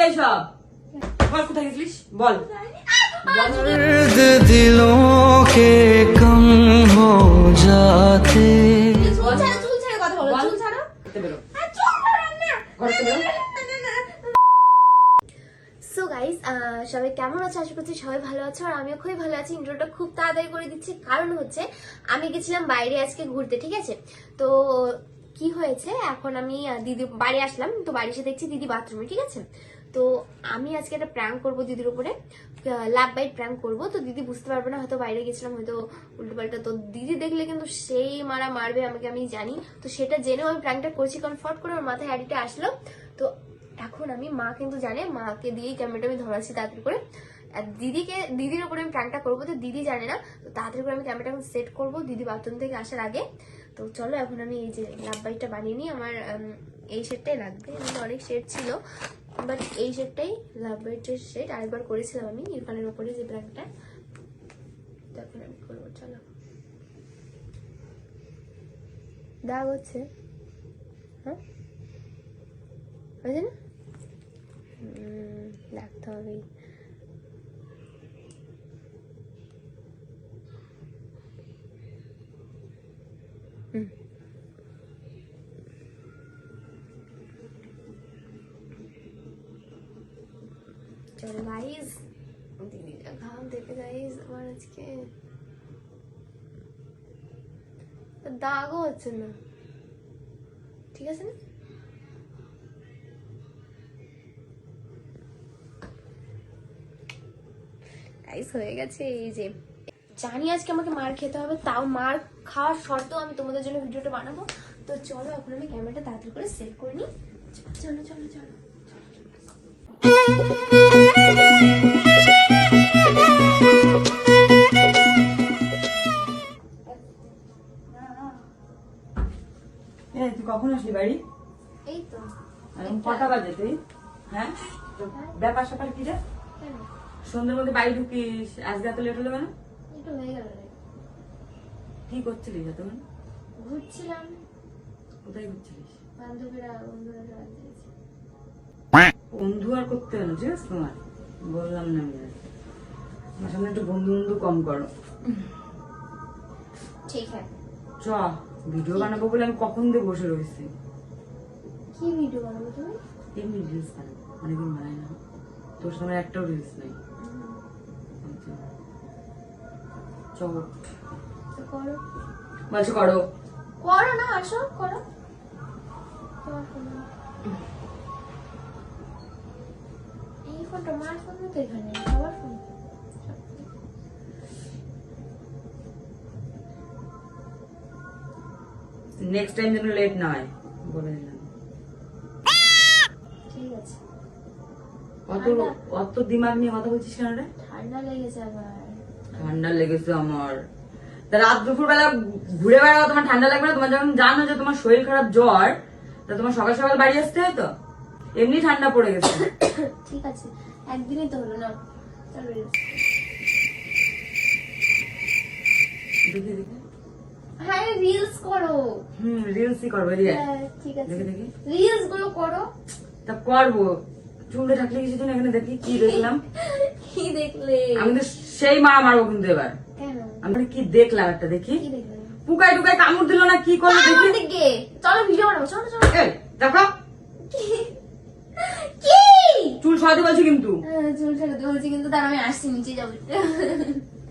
এসব? বল কোথায় গেছিলিস, বল। दिलों के कम हो जाते। চুল ছেড়ে কথা বলো, চুল ছাড়ো। সো গাইস, সবাই কেমন আছো? আশা করছি সবাই ভালো আছো, আর আমিও খুবই ভালো আছি। ইন্ট্রোটা খুব তাড়াতাড়ি করে দিচ্ছি, কারণ হচ্ছে আমি গেছিলাম বাইরে আজকে ঘুরতে, ঠিক আছে? তো কি হয়েছে, এখন আমি দিদি বাড়ি আসলাম, তো বাড়ি এসে দেখছি দিদি বাথরুমে, ঠিক আছে? তো আমি আজকে একটা প্র্যাঙ্ক করবো দিদির উপরে, লাভ বাইট প্র্যাঙ্ক করবো। তো দিদি বুঝতে পারবে না, হয়তো বাইরে গেছিলাম, হয়তো উল্টো পাল্টা। তো দিদি দেখলে কিন্তু সেই মারা মারবে আমাকে, আমি জানি। তো সেটা জেনেও আমি প্র্যাঙ্কটা করছি, কারণ ফট করে আমার মাথায় আইডিটা আসলো। তো এখন আমি, মা কিন্তু জানে, মাকে দিয়েই ক্যামেরাটা আমি ধরাচ্ছি তাড়াতাড়ি করে। আর দিদির উপরে আমি প্র্যাঙ্কটা করবো, তো দিদি জানে না। তো তাড়াতাড়ি করে আমি ক্যামেরাটা সেট করবো দিদি বাথরুম থেকে আসার আগে। তো চলো এখন আমি এই যে লাভ বাইটটা বানিয়ে নিই। আমার এই শেডটাই লাগবে, অনেক শেড ছিল, বাট এই শেডটাই লাভ বাইটের শেড। আরেকবার করেছিলাম আমি ইরফানের উপরে যে প্র্যাঙ্কটা, তখন আমি করবো। চলো, দাগ হচ্ছে, হ্যাঁ হয়েছে না? লাগতে হবেই। চলো গাইস, দিদিটা ঘাম দেখে গাইস আমার আজকে দাগও হচ্ছে না, ঠিক আছে না? গাইস হয়ে গেছে। এই যে জানি আজকে আমাকে মার খেতে হবে, তাও মার খাওয়ার শর্তেও আমি তোমাদের জন্য ভিডিওটা বানাবো। তো চলো এখন আমি ক্যামেরাটা তাড়াতাড়ি করে সেট করে নিই। চলো চলো চলো। তুই কখন আসলি বাড়ি? এই তো কটা বাজে তুই? হ্যাঁ, ব্যাপার স্যাপার কি রে? সন্ধ্যের মধ্যে বাড়ি ঢুকিস, আজকে এত লেট হলো কেন? একটু হয়ে গেল রে। কি করছিলিস এতক্ষণ? ঘুরছিলাম, কোথায় ঘুরছিলিস? বন্ধুরা সবাই দিয়েছে। বন্ধু আর করতে হলো, ঠিক আছে? তোমার বললাম না আমি, আমার সামনে একটু বন্ধু বন্ধু কম করো। ঠিক আছে, চ ভিডিও বানাবো বলে আমি কখন দিয়ে বসে রয়েছি। কি ভিডিও বানাবো তুমি? এমনি রিলস বানাবো, অনেকদিন বানাই না, তোর সামনে একটাও রিলস নেই। চল তো করো, বলছি করো। করো না, আসো করো। এই ফোনটা মার ফোন তো এখানে সবার ফোন। নেক্সট টাইম যেন লেট না হয় বলে দিলাম। ঠিক আছে। অত দিমাগ নিয়ে কথা বলছিস কেন রে? ঠান্ডা লেগেছে আবার। ঠান্ডা লেগেছে আমার, তা রাত দুপুর বেলা ঘুরে বেড়াও, তোমার ঠান্ডা লাগবে না? তোমার যখন জানো যে তোমার শরীর খারাপ, জ্বর, তা তোমার সকাল সকাল বাড়ি আসতে হয় তো, এমনি ঠান্ডা পড়ে গেছে। ঠিক আছে, একদিনই তো হলো না। চলো দেখি দেখি। হ্যাঁ রিলস করো। রিলসই করবো। ঠিক আছে, দেখি দেখি। রিলস গুলো করো। তা করবো, চুলটা ঢাকলে কিছু দিন এখানে দেখি কি দেখলাম। কি দেখলে? আমি তো সেই মা মারবো কিন্তু এবার। কেন? আমি কি দেখলাম একটা, দেখি। কি দেখলে? পুকাই টুকাই কামড় দিল না কি করলো দেখি। চলো ভিডিও বানাবো, চলো চলো। দেখো কি চুল সরাতে বলছি কিন্তু। চুল ছাড়াতে বলছি কিন্তু, তার আমি আসছি নিচে যাবো।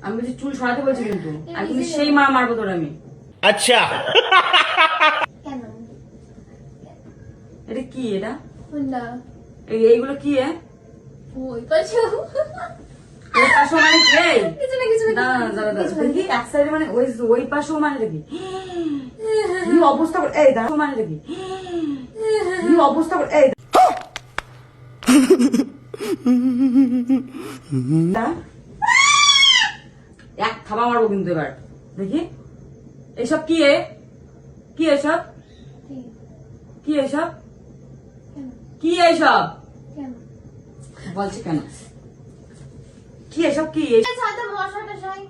আমি বলছি চুল সরাতে বলছি কিন্তু, আর কিন্তু সেই মা মারবো তোর আমি। अच्छा কেন? এটা কি? এটা কোনটা? এইগুলো কি? ওই পাশে ওই পাশে মানে কি? কিছু না কিছু না না দাঁড়া দেখি, এক সাইডে মানে ওই পাশেও মানে দেখি কি অবস্থা করে। এই দাঁড়া, মানে দেখি কি অবস্থা করে। এই এক থাবা মারবো কিন্তু এবার, দেখি। এসব কি? কি এসব? কি এসব? কি এসব বলছি কেন? কি এসব? কি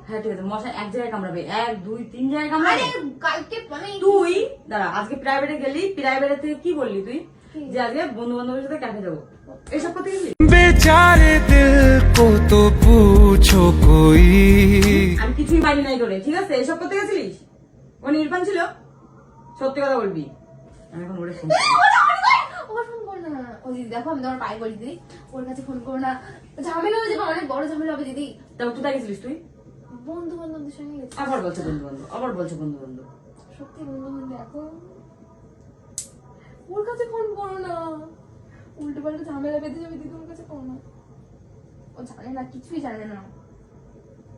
হ্যাঁ ঠিক আছে, মশা এক জায়গায় কামড়াবে, 1 2 3 জায়গায় কামড়াবে। তুই দাঁড়া, আজকে প্রাইভেটে গেলি, প্রাইভেটে থেকে কি বললি তুই? যে আজকে বন্ধু বান্ধবের সাথে ক্যাফে যাবো। এসব করতে গেছিলি? बेचारे दिल को तो पूछो कोई আমি কিছুই মানি নাই করে, ঠিক আছে? এসব করতে গেছিলিস? ও নির্বাণ ছিল? সত্যি কথা বলবি। আমি এখন ওরে ফোন ওর ফোন করো না। ও দিদি দেখো আমি তোমার পায়ে বলি দিদি, ওর কাছে ফোন করো না, ঝামেলা হয়ে যাবে, অনেক বড় ঝামেলা হবে দিদি। তারপর কোথায় গেছিলিস তুই? বন্ধু বান্ধবদের সঙ্গে গেছি। আবার বলছে বন্ধু বান্ধব, আবার বলছে বন্ধু বান্ধব। সত্যি বন্ধু বান্ধব দেখো, ওর কাছে ফোন করো না, উল্টো পাল্টা ঝামেলা বেঁধে যাবে দিদি, ওর কাছে করো না। ও জানে না, কিছুই জানে না,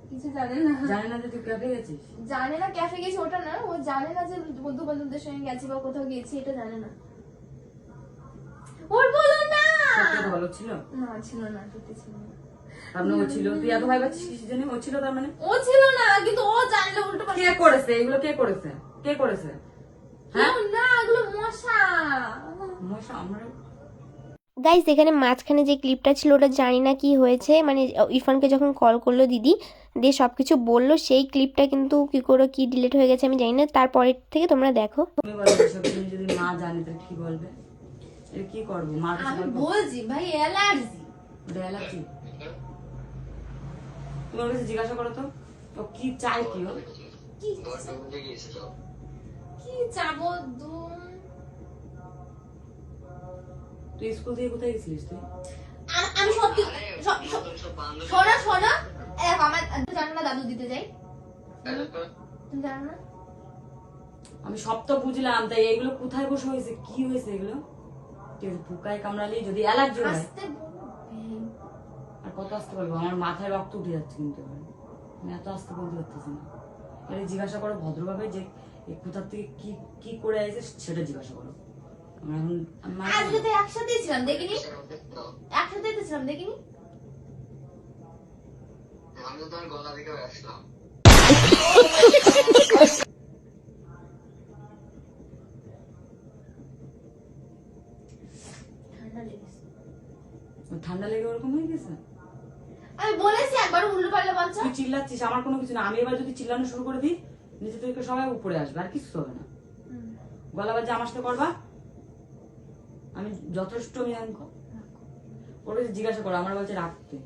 কিছু জানে না। জানি না যে তুই ক্যাফে গেছিস। জানে না ক্যাফে গেছি ওটা না, ও জানে না যে বন্ধু বান্ধবদের সঙ্গে গেছি বা কোথাও গেছি, এটা জানে না। ওর বলো না। সত্যি কথা ভালো ছিল? না ছিল না, সত্যি ছিল না। আপনার ও ছিল? তুই এত ভাই পাচ্ছিস কিসের জন্য? ও ছিল তার মানে? ও ছিল না, কিন্তু ও জানলে উল্টো পাল্টা। কে করেছে এগুলো? কে করেছে? কে করেছে? হ্যাঁ না, এগুলো মশা। মশা আমরা গাইস এখানে মাঝখানে যে ক্লিপটা ছিল ওটা জানি না কি হয়েছে, মানে ইরফানকে যখন কল করলো দিদি দিয়ে সবকিছু বললো, সেই ক্লিপটা কিন্তু কি করে কি ডিলিট হয়ে গেছে আমি জানি না। তারপরের থেকে তোমরা দেখো। তুমি বলো, এসব জিনিস যদি মা জানে তাহলে কি বলবে? এটা কি করবো? মার কাছে বলবো? বলছি ভাই অ্যালার্জি। ওটা অ্যালার্জি? তুমি ওর কাছে জিজ্ঞাসা করো তো ও কি চায়, কি ও? কি চাবো? তুই স্কুল থেকে কোথায় গেছিলিস তুই? আমি সত্যি শোনো শোনো, দেখো আমার জানো না দাদু দিতে যাই, তুমি জানো না? আমি সব তো বুঝলাম, তাই এগুলো কোথায় বসে হয়েছে, কি হয়েছে এগুলো? ঠিক আছে, পোকায় কামড়ালি যদি অ্যালার্জি হয়। আস্তে আর কত আসতে বলবো? আমার মাথায় রক্ত উঠে যাচ্ছে কিন্তু এবার। আমি এত আসতে বলতে পারতেছি না। এটা জিজ্ঞাসা করো ভদ্রভাবে যে কোথার থেকে কি কি করে আসে সেটা জিজ্ঞাসা করো। আমার এখন আজকে তো একসাথেই ছিলাম, দেখিনি? একসাথেই তো ছিলাম, দেখিনি? আমি তো তোমার গলা থেকে আসলাম। ঠান্ডা লেগেছে। ঠান্ডা লেগে ওরকম হয়ে গেছে? আমি বলেছি একবার উল্টো পাল্টা বলছো। তুই চিল্লাচ্ছিস, আমার কোনো কিছু না। আমি এবার যদি চিল্লানো শুরু করে দিই নিচে থেকে সবাই উপরে আসবে, আর কিছু হবে না। গলা বাজে আমার সাথে করবা, আমি যথেষ্ট ওর কাছে জিজ্ঞাসা করো। আমার বলছে রাখতে,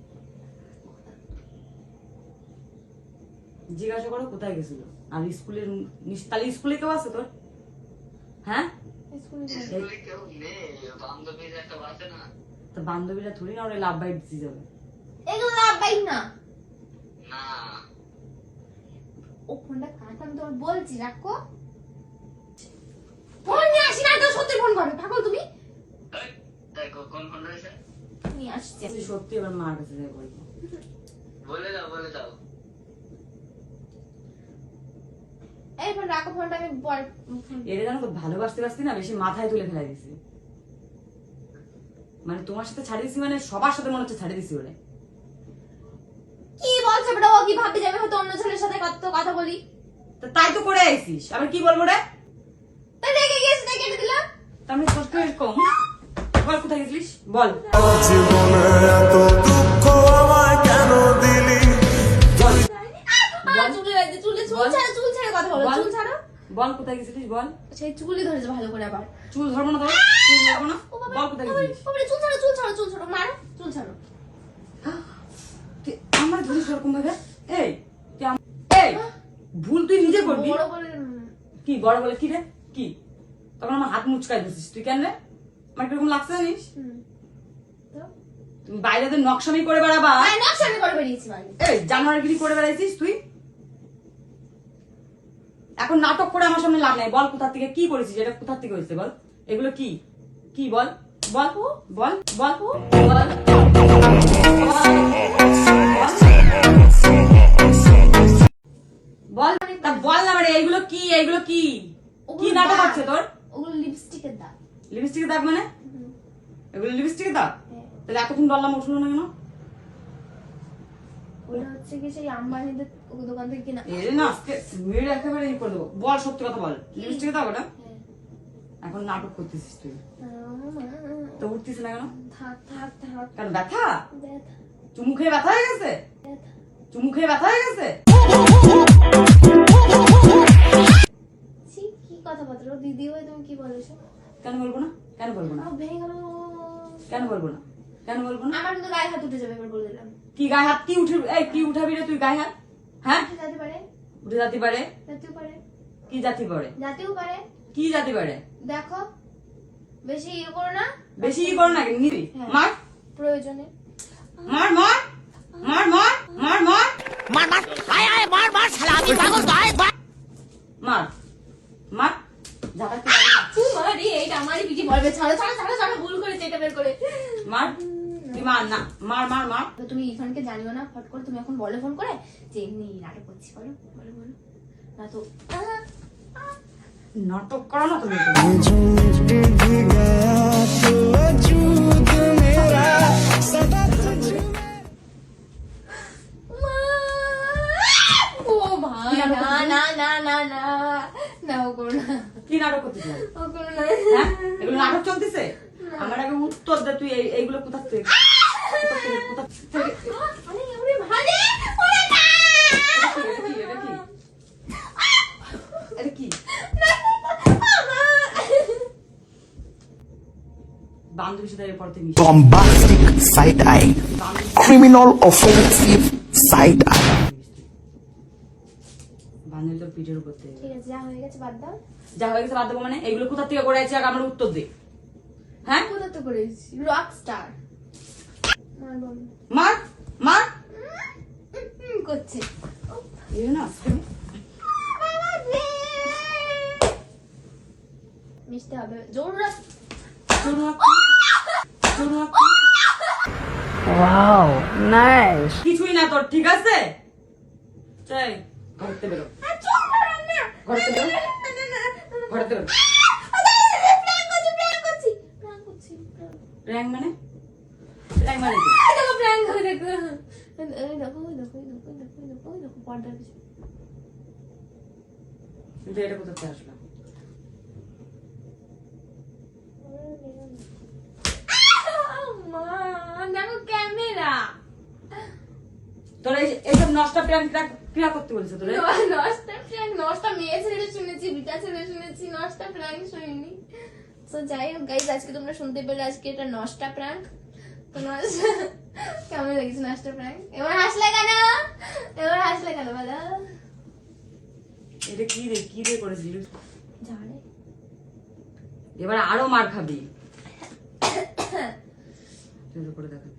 জিজ্ঞাসা করো কোথায় গেছিল। আর স্কুলের তাহলে স্কুলে কেউ আছে তোর? হ্যাঁ স্কুলে কেউ নেই, বান্ধবীর একটা আছে না। তো বান্ধবীরা থুড়ি না ওরা লাভ বাইট দিতে যাবে। এগুলো লাভ বাইক না। না ও ফোনটা কাট, আমি তোমার বলছি রাখো। ফোন নিয়ে আসি না তো, সত্যি ফোন করবে পাগল তুমি। দেখো কোন ফোন রয়েছে, নিয়ে আসছি। তুই সত্যি এবার মার কাছে যাই বলবো। বলে দাও বলে দাও। এই ফোন রাখো, ফোনটা আমি এটা জানো তো ভালোবাসতে বাসতে না বেশি মাথায় তুলে ফেলা দিছি। মানে তোমার সাথে ছাড়ি দিছি, মানে সবার সাথে মনে হচ্ছে ছাড়ি দিছি ওরে। কি বলছো বেটা? ও কি ভাবতে যাবে হয়তো অন্য ছেলের সাথে কথা বলি? তো তাই তো করে আইছিস, আবার কি বলবো রে? তাই রেগে গেছে, তাই কেটে দিলাম। আমি কষ্ট কম। বল কোথায় গেছিলিস, বল। জীবনে এত দুঃখ আমায় কেন দিলি চুল ছেড়ে কথা বলো, চুল ছাড়ো। বল কোথায় গেছিলিস, বল। সেই চুলই ধরেছে ভালো করে আবার। চুল ধরবো না তো? চুল ধরবো না? বল কোথায় গেছিলিস। চুল ছাড়ো, চুল ছাড়ো, চুল ছাড়ো, মারো, চুল ছাড়ো। তুই আমার ধরিস ওরকম ভাবে? এই তুই এই ভুল তুই নিজে করবি। বড় বলে কি বড় বলে কি রে? কি তখন আমার হাত মুচকাই দিছিস তুই কেন রে? আমার কিরকম লাগছে জানিস? তো তুমি বাইরে তো নকশামি করে বেড়াবা। আমি নকশামি করে বেরিয়েছি বাইরে। এই জানোয়ারগিরি করে বেড়াইছিস তুই। এখন নাটক করে আমার সামনে লাভ নাই। বল কোথা থেকে কি করেছিস, এটা কোথা থেকে হয়েছে বল। এগুলো কি কি বল বল বল বল বল। বল তা বল না মানে এইগুলো কি, এইগুলো কি কি নাটক হচ্ছে তোর? ওগুলো লিপস্টিকের দাগ। লিপস্টিকের দাগ মানে? এগুলো লিপস্টিকের দাগ? তাহলে এতক্ষণ বললাম উঠলো না কেন? ওটা হচ্ছে কি সেই আম্বানিদের দোকান থেকে কিনা। এই না আজকে মেয়ের একেবারে ই করে দেবো। বল সত্যি কথা বল, লিপস্টিকের দাগ ওটা? এখন নাটক করতেছিস তুই, তো উঠতিস না কেন? থাক থাক থাক। কারণ ব্যথা, ব্যথা চুমু খেয়ে ব্যথা হয়ে গেছে, ব্যথা। চুমু খেয়ে ব্যথা হয়ে গেছে। ছি, কি কথাবার্তা দিদি, ওই তুমি কি বলেছো? কেন বলবো না, কেন বলবো না, ভেঙে গেল। কেন বলবো না? কেন বলবো না? আমার কিন্তু গায়ে হাত উঠে যাবে, এবার বলে দিলাম। কি গায়ে হাত, কি উঠাবি রে তুই গায়ে হাত? হ্যাঁ, উঠে যেতে পারে, উঠে জাতি পারে? যেতেও পারে, কি জাতি পারে? যেতেও পারে। কি জাতি পারে? দেখো, বেশি ইয়ে করো না, বেশি ই করো না, নিবি হ্যাঁ। মার প্রয়োজনে। মার মার মার মার মার মার मार मार आय आय मार मार सलामी पागल तो आय मार মার মার ঝাঁটা কি মারি, এইটা আমারই পিঠে পড়বে। ছাড়ো ছাড়ো ছাড়ো ছাড়ো, ভুল করেছে এটা বের করে। মার, তুই মার না, মার মার মার। তো তুমি ইরফানকে জানিও না, ফট করে তুমি এখন বলে ফোন করে যে এমনি নাটক করছি, বলো বলো বলো। না তো নাটক করো না তুমি। झूठ भी गया तो वजूद मेरा सदा तुझ ও ভাই, না না না না না না, ও করো না, কি নাটক করতে চাই? ও করো না। হ্যাঁ, এগুলো নাটক চলতেছে? আমার আগে উত্তর দে, তুই এইগুলো কোথা থেকে কোথা থেকে? আরে ওরে ভাই, ওরে না। এটা কি? এটা কি? বান্ধবীর সাথে এরপর থেকে মিশে। bombastic side eye, criminal offensive side eye. বান্ধবী তোর পিঠের উপর থেকে। ঠিক আছে, যা হয়ে গেছে বাদ দাও। যা হয়ে গেছে বাদ দেবো মানে? এগুলো কোথা থেকে করে আছে আগে আমার উত্তর দে। হ্যাঁ, কোথা তো করেছি, রক স্টার। মার বল, মার মার। করছে। এই না মিশতে হবে, জোর কিছুই না তোর, ঠিক আছে? চাই ঘরতে বেরো, ঘরতে বেরো, ঘরতে বেরো। প্র্যাঙ্ক মানে? প্র্যাঙ্ক মানে কি? কিন্তু এটা কোথা থেকে আসলো? ক্যামেরা তোরা এইসব নষ্ট প্র্যাঙ্ক ক্রিয়া করতে বলেছে তোরা? নষ্টা মেয়ে ছেলে শুনেছি, বিটা ছেলে শুনেছি, নষ্টা প্র্যাঙ্ক শুনিনি। তো যাই হোক গাইজ, আজকে তোমরা শুনতে পেলে আজকে এটা নষ্টা প্র্যাঙ্ক। তো কেমন লেগেছে নষ্টা প্র্যাঙ্ক? এবার হাসলে কেন? এবার হাসলে কেন বলো? এটা কি রে করেছিস? জানে এবার আরো মার খাবি। চলো করে দেখা।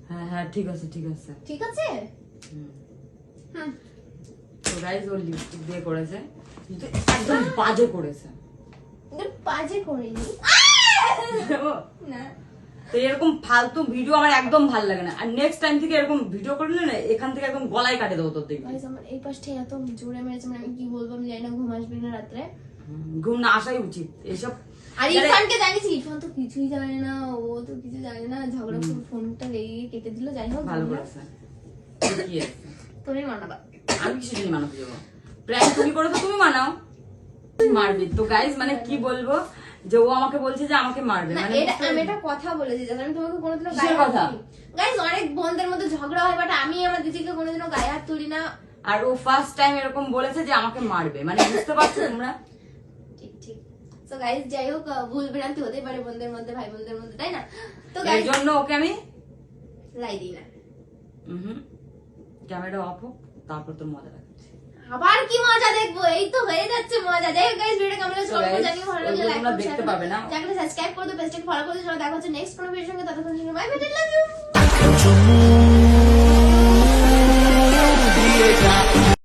হ্যাঁ হ্যাঁ, ঠিক আছে ঠিক আছে। ঠিক আছে। হুম, তো গাইস ও লিপস্টিক দিয়ে করেছে, কিন্তু একদম বাজে করেছে। কিন্তু বাজে করিনি না। তো এরকম ফালতু ভিডিও আমার একদম ভালো লাগে না। আর নেক্সট টাইম থেকে এরকম ভিডিও করলে না, এখান থেকে একদম গলায় কাটে দেবো তোর দেখবি। গাইজ আমার এই পাশটা এত জোরে মেরেছে, মানে আমি কি বলবো আমি জানি না। ঘুম আসবে না রাত্রে। ঘুম না আসাই উচিত এইসব। আর ইরফানকে জানিয়েছি, ইরফান তো কিছুই জানে না, ও তো কিছু জানে না। ঝগড়া করে ফোনটা লেগে কেটে দিল। যাই হোক, ভালো করেছে। কি আছে? তুমি মানাবা। আমি কিছু জন্য মানাতে যাবো? প্র্যাঙ্ক তুমি করে তো তুমি মানাও, মারবি তো। গাইজ মানে কি বলবো, যে ও আমাকে বলছে যে আমাকে মারবে। না, মানে এটা আমি একটা কথা বলেছি, যাতে আমি তোমাকে কোনোদিনও কিসের গায়ে হাত কথা? তুলি। গাইজ অনেক বোনদের মধ্যে ঝগড়া হয়, বাট আমি আমার দিদিকে কোনোদিনও গায়ে হাত তুলি না। আর ও ফার্স্ট টাইম এরকম বলেছে যে আমাকে মারবে, মানে বুঝতে পারছো তোমরা? ঠিক ঠিক। তো গাইজ যাই হোক, ভুল ভ্রান্তি হতেই পারে বোনদের মধ্যে, ভাই বোনদের মধ্যে, তাই না? তো এর গাইজ জন্য ওকে আমি লাই দিই না। ক্যামেরা অফ হোক, তারপর তোর মজা দেখাচ্ছি। আবার কি মজা দেখবো? এই তো হয়ে যাচ্ছে মজা। যাই হোক গাইজ, ভিডিও কেমন লাগছে So অবশ্যই guys, জানিও। ভালো লাগলে ওইগুলো লাইক তোমরা করো, দেখতে শেয়ার পাবে করো, না। চ্যানেলটা সাবস্ক্রাইব করে দাও, পেজটাকে ফলো করে দাও। দেখা হচ্ছে নেক্সট কোনো ভিডিওর সঙ্গে। ততক্ষণ বাই বাই। Love you.